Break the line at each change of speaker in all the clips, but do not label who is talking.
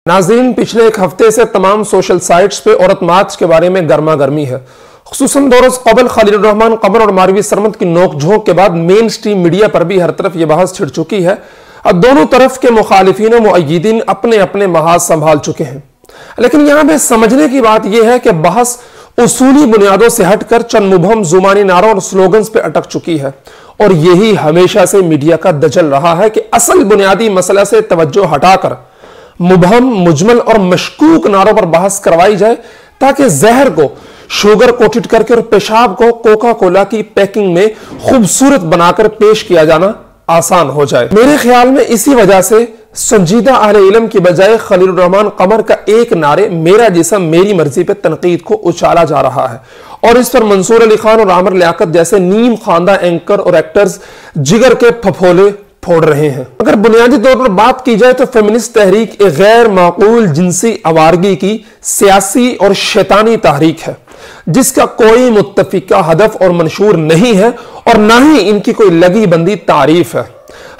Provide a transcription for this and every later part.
नाज़रीन, पिछले एक हफ्ते से तमाम सोशल साइट्स पे औरत मार्च के बारे में गर्मा गर्मी है। खुसूसन दो रोज कबल खलीलुर रहमान कमर और मारवी सरमद की नोकझोंक के बाद मेन स्ट्रीम मीडिया पर भी हर तरफ यह बहस छिड़ चुकी है। अब दोनों तरफ के मुखालिफिन और मुअय्यदीन अपने अपने महाज संभाल चुके हैं। लेकिन यहां पे समझने की बात यह है कि बहस उसूली बुनियादों से हटकर चंद मुबहम जुबानी नारों और स्लोगन्स पे अटक चुकी है। और यही हमेशा से मीडिया का दजल रहा है कि असल बुनियादी मसला से तवज्जो हटाकर मुबहम, मुजमल और मशकूक नारों पर बहस करवाई जाए ताकि जहर को शुगर कोटेड करके और पेशाब को कोका कोला की पैकिंग में खूबसूरत बनाकर पेश किया जाना आसान हो जाए। मेरे ख्याल में इसी वजह से संजीदा अहले इल्म की बजाय खलीलुर रहमान कमर का एक नारे मेरा जिस्म मेरी मर्जी पे तनकीद को उछाला जा रहा है और इस पर मंसूर अली खान और आमिर लियाकत जैसे नीम खानदा एंकर और एक्टर्स जिगर के फफोले फोड़ रहे हैं। अगर बुनियादी तौर पर बात की जाए तो फेमिनिस्ट तहरीक एक गैर माकूल जिनसी आवारगी की सियासी और शैतानी तहरीक है जिसका कोई मुत्तफिका हदफ और मंशूर नहीं है और ना ही इनकी कोई लगी बंदी तारीफ है।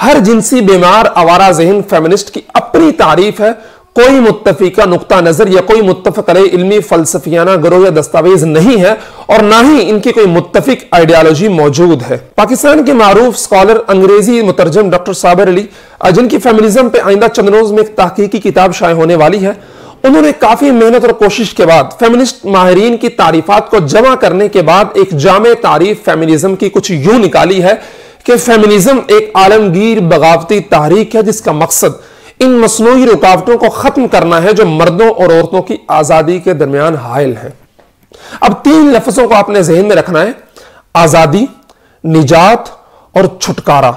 हर जिनसी बीमार आवारा ज़हन फेमिनिस्ट की अपनी तारीफ है। कोई मुत्तफिका नुक्ता नजर या कोई मुत्तफक अलैह इल्मी फलसफियाना गरोह या दस्तावेज नहीं है और ना ही इनकी कोई मुत्तफिक आइडियालॉजी मौजूद है। पाकिस्तान के मारूफ स्कॉलर अंग्रेजी मुतरजम डॉक्टर साबिर अली, जिनकी फेमिनिज्म पे आइंदा चंद रोज में एक तहकीकी किताब शाये होने वाली है, उन्होंने काफी मेहनत और कोशिश के बाद फेमिनिस्ट माहिरीन की तारीफात को जमा करने के बाद एक जामे तारीफ फेमिनिज्म की कुछ यूं निकाली है कि फेमिनिज्म एक आलमगीर बगावती तहरीक है जिसका मकसद इन मसनूई रुकावटों को खत्म करना है जो मर्दों और औरतों की आजादी के दरमियान हायल है। अब तीन लफ्जों को आपने जहन में रखना है: आजादी, निजात और छुटकारा।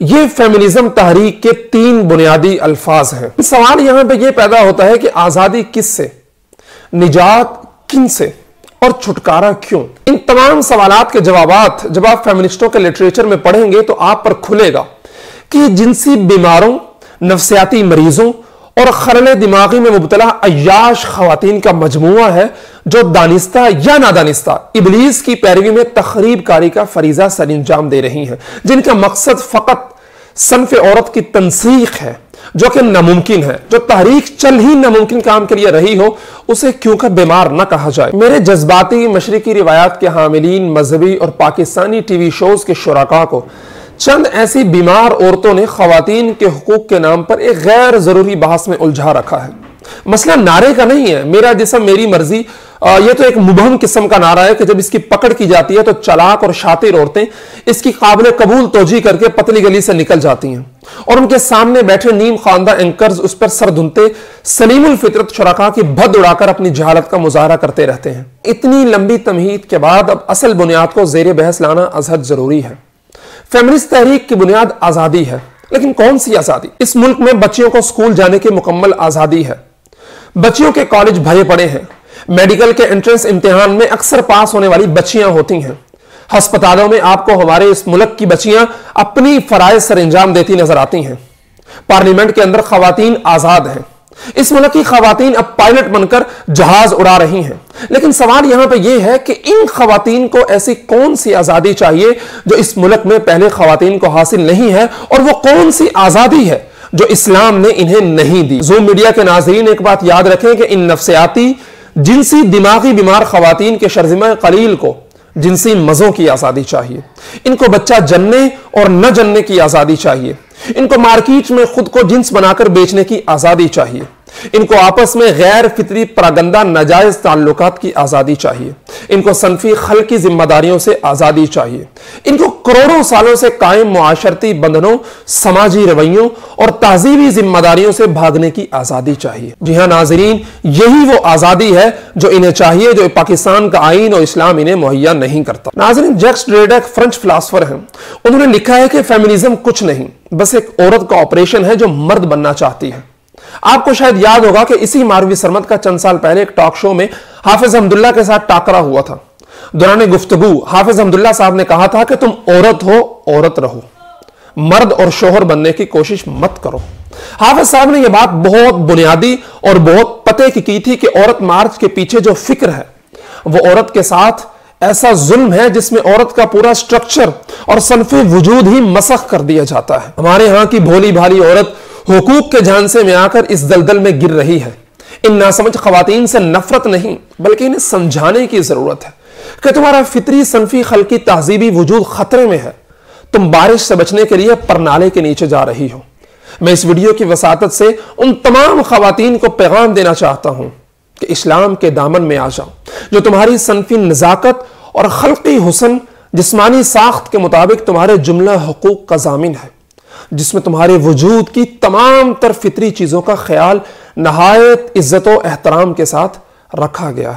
ये फेमिनिज्म तहरीक के तीन बुनियादी अल्फाज हैं। सवाल यहां पे यह पैदा होता है कि आजादी किससे, निजात किन से और छुटकारा क्यों? इन तमाम सवालात के जवाबात जब आप फेमिनिस्टों के लिटरेचर में पढ़ेंगे तो आप पर खुलेगा कि जिनसी बीमारों, नफ्सियाती मरीजों और खलल दिमागी में मुबतला अय्याश खवातीन का मजमुआ है जो दानिस्ता या नादानिस्ता इबलीस की पैरवी में तखरीब कारी का फरीजा सर अंजाम दे रही हैं, जिनका मकसद फकत सनफ औरत की तनसीख है जो कि नामुमकिन है। जो तहरीक चल ही नामुमकिन काम के लिए रही हो उसे क्यों का बीमार ना कहा जाए। मेरे जज्बाती मशरिकी रिवायात के हामिलीन, मजहबी और पाकिस्तानी टीवी शोज के शुराका को चंद ऐसी बीमार औरतों ने खवातीन के हुकूक के नाम पर एक गैर जरूरी बहस में उलझा रखा है। मसला नारे का नहीं है, मेरा जिस्म मेरी मर्जी। यह तो एक मुबहम किस्म का नारा है कि जब इसकी पकड़ की जाती है तो चलाक और शातिर औरतें इसकी काबिल कबूल तोजी करके पतली गली से निकल जाती हैं और उनके सामने बैठे नीम खानदा एंकर्स उस पर सर धुनते सलीमुल फितरत शुराका की भद उड़ाकर अपनी जहालत का मुजाहरा करते रहते हैं। इतनी लंबी तमहीद के बाद अब असल बुनियाद को जेर बहस लाना अजहद जरूरी है। फेमिनिस्ट तहरीक की बुनियाद आजादी है, लेकिन कौन सी आजादी? इस मुल्क में बच्चियों को स्कूल जाने की मुकम्मल आजादी है। बच्चियों के कॉलेज भरे पड़े हैं। मेडिकल के एंट्रेंस इम्तिहान में अक्सर पास होने वाली बच्चियां होती हैं। अस्पतालों में आपको हमारे इस मुल्क की बच्चियां अपनी फराइज सर अंजाम देती नजर आती हैं। पार्लियामेंट के अंदर खवातीन आजाद हैं। इस मुल्क की खवातीन अब पायलट बनकर जहाज उड़ा रही हैं। लेकिन सवाल यहां पे यह है कि इन खवातीन को ऐसी कौन सी आजादी चाहिए जो इस मुल्क में पहले खवातीन को हासिल नहीं है, और वो कौन सी आजादी है जो इस्लाम ने इन्हें नहीं दी। ज़ूम मीडिया के नाज़रीन एक बात याद रखें कि इन नफ्सियाती, जिनसी दिमागी बीमार खवातीन के शर्जिमा कलील को जिनसी मजों की आजादी चाहिए। इनको बच्चा जनने और न जनने की आजादी चाहिए। इनको मार्केट में खुद को जिन्स बनाकर बेचने की आजादी चाहिए। इनको आपस में गैर फितरी प्रागंदा नाजायज ताल्लुकात की आजादी चाहिए। इनको सनफी खल की जिम्मेदारियों से आजादी चाहिए। इनको करोड़ों सालों से कायम मुआशरती बंधनों, समाजी रवैयों और तहजीबी जिम्मेदारियों से भागने की आजादी चाहिए। जी हां नाजरीन, यही वो आजादी है जो इन्हें चाहिए, जो पाकिस्तान का आईन और इस्लाम इन्हें मुहैया नहीं करता। नाजरीन, जैक्स डेरिडा एक फ्रेंच फिलासफर हैं। उन्होंने लिखा है कि फेमिनिज्म कुछ नहीं, बस एक औरत का ऑपरेशन है जो मर्द बनना चाहती है। आपको शायद याद होगा कि इसी मारवी सरमद का चंद साल पहले एक टॉक शो में हाफिज हमदुल्ला के साथ टाकरा हुआ था। दौरान गुफ्तगू हाफिज हमदुल्ला साहब ने कहा था कि तुम औरत हो, औरत रहो, मर्द और शोहर बनने की कोशिश मत करो। हाफिज साहब ने यह बात बहुत बुनियादी और बहुत पते की थी कि औरत मार्च के पीछे जो फिक्र है वो औरत के साथ ऐसा जुल्म है जिसमें औरत का पूरा स्ट्रक्चर और सनफे वजूद ही मसख कर दिया जाता है। हमारे यहां की भोली भाली औरत हुकूक के झांसे में आकर इस दलदल में गिर रही है। इन नासमझ खवातीन से नफरत नहीं बल्कि इन्हें समझाने की जरूरत है कि तुम्हारा फितरी सनफी खल्की तहजीबी वजूद खतरे में है। तुम बारिश से बचने के लिए परनाले के नीचे जा रही हो। मैं इस वीडियो की वसातत से उन तमाम खवातीन को पैगाम देना चाहता हूं कि इस्लाम के दामन में आ जाओ, जो तुम्हारी सनफी नजाकत और खल्की हुसन जिस्मानी साख्त के मुताबिक तुम्हारे जुमला हुकूक का जामिन है, जिसमें तुम्हारे वजूद की तमाम तर फितरी चीजों का ख्याल नहायत इज्जत व एहतराम के साथ रखा गया है।